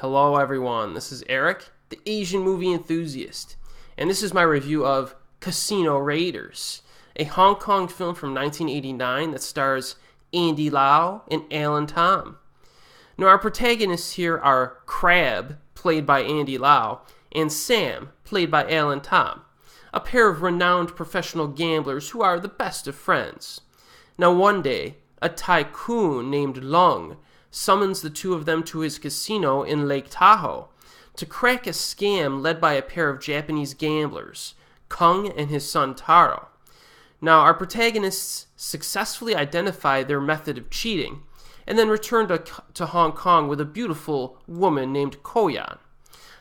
Hello everyone, this is Erik, the Asian movie enthusiast, and this is my review of Casino Raiders, a Hong Kong film from 1989 that stars Andy Lau and Alan Tom. Now our protagonists here are Crab, played by Andy Lau, and Sam, played by Alan Tom, a pair of renowned professional gamblers who are the best of friends. Now one day, a tycoon named Lung summons the two of them to his casino in Lake Tahoe to crack a scam led by a pair of Japanese gamblers, Kung and his son Taro. Now, our protagonists successfully identify their method of cheating and then return to Hong Kong with a beautiful woman named Koyan.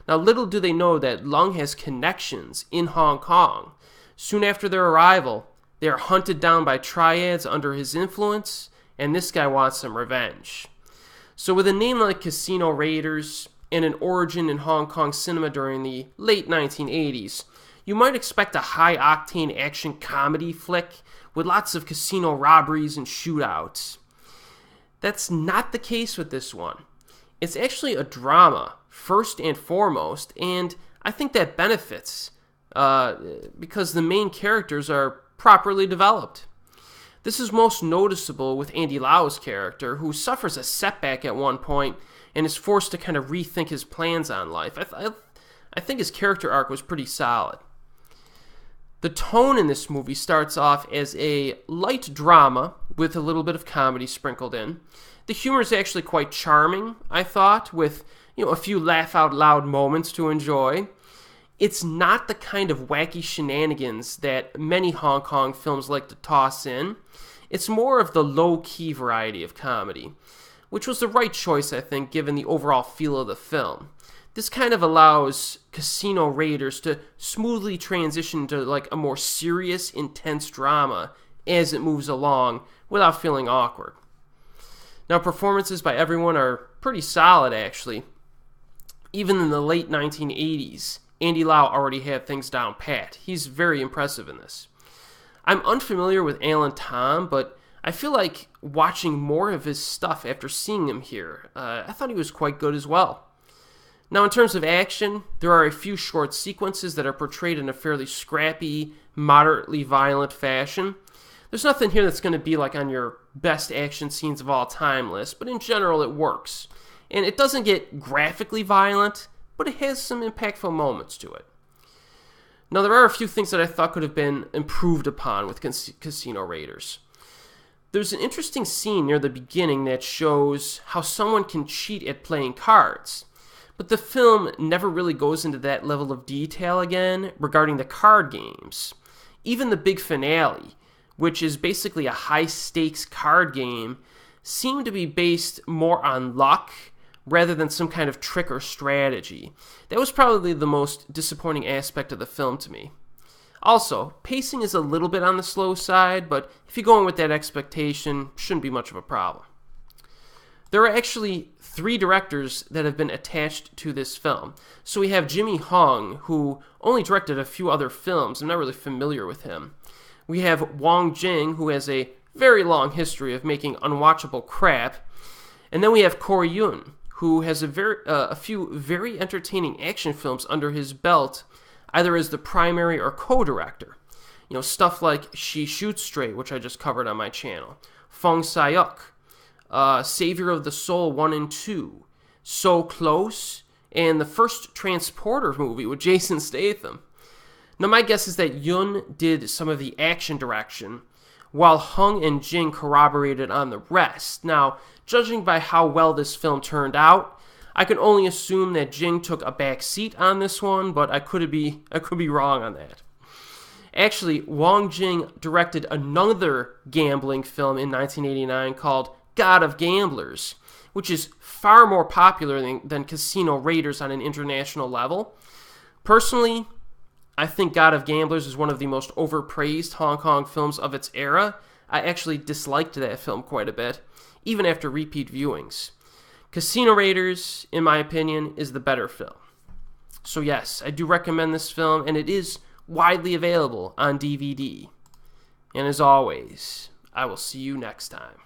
Now, little do they know that Lung has connections in Hong Kong. Soon after their arrival, they are hunted down by triads under his influence, and this guy wants some revenge. So with a name like Casino Raiders and an origin in Hong Kong cinema during the late 1980s, you might expect a high-octane action comedy flick with lots of casino robberies and shootouts. That's not the case with this one. It's actually a drama, first and foremost, and I think that benefits because the main characters are properly developed. This is most noticeable with Andy Lau's character, who suffers a setback at one point and is forced to kind of rethink his plans on life. I think his character arc was pretty solid. The tone in this movie starts off as a light drama with a little bit of comedy sprinkled in. The humor is actually quite charming, I thought, with a few laugh-out-loud moments to enjoy. It's not the kind of wacky shenanigans that many Hong Kong films like to toss in. It's more of the low-key variety of comedy, which was the right choice, I think, given the overall feel of the film. This kind of allows Casino Raiders to smoothly transition to like a more serious, intense drama as it moves along without feeling awkward. Now, performances by everyone are pretty solid, actually. Even in the late 1980s, Andy Lau already had things down pat. He's very impressive in this. I'm unfamiliar with Alan Tom, but I feel like watching more of his stuff after seeing him here. I thought he was quite good as well. Now, in terms of action, there are a few short sequences that are portrayed in a fairly scrappy, moderately violent fashion. There's nothing here that's going to be like on your best action scenes of all time list, but in general it works. And it doesn't get graphically violent, but it has some impactful moments to it. Now, there are a few things that I thought could have been improved upon with Casino Raiders. There's an interesting scene near the beginning that shows how someone can cheat at playing cards, but the film never really goes into that level of detail again regarding the card games. Even the big finale, which is basically a high-stakes card game, seemed to be based more on luck rather than some kind of trick or strategy. That was probably the most disappointing aspect of the film to me. Also, pacing is a little bit on the slow side, but if you go in with that expectation, shouldn't be much of a problem. There are actually 3 directors that have been attached to this film. So we have Jimmy Hung, who only directed a few other films. I'm not really familiar with him. We have Wong Jing, who has a very long history of making unwatchable crap. And then we have Koyan, who has a few very entertaining action films under his belt, either as the primary or co-director. Stuff like She Shoots Straight, which I just covered on my channel, Fong Sayuk, Savior of the Soul 1 and 2, So Close, and the first Transporter movie with Jason Statham. Now, my guess is that Yuen did some of the action direction, while Hung and Jing corroborated on the rest. Now, judging by how well this film turned out, I can only assume that Jing took a back seat on this one, but I could be wrong on that. Actually, Wong Jing directed another gambling film in 1989 called God of Gamblers, which is far more popular than Casino Raiders on an international level. Personally, I think God of Gamblers is one of the most overpraised Hong Kong films of its era. I actually disliked that film quite a bit, even after repeat viewings. Casino Raiders, in my opinion, is the better film. So yes, I do recommend this film, and it is widely available on DVD. And as always, I will see you next time.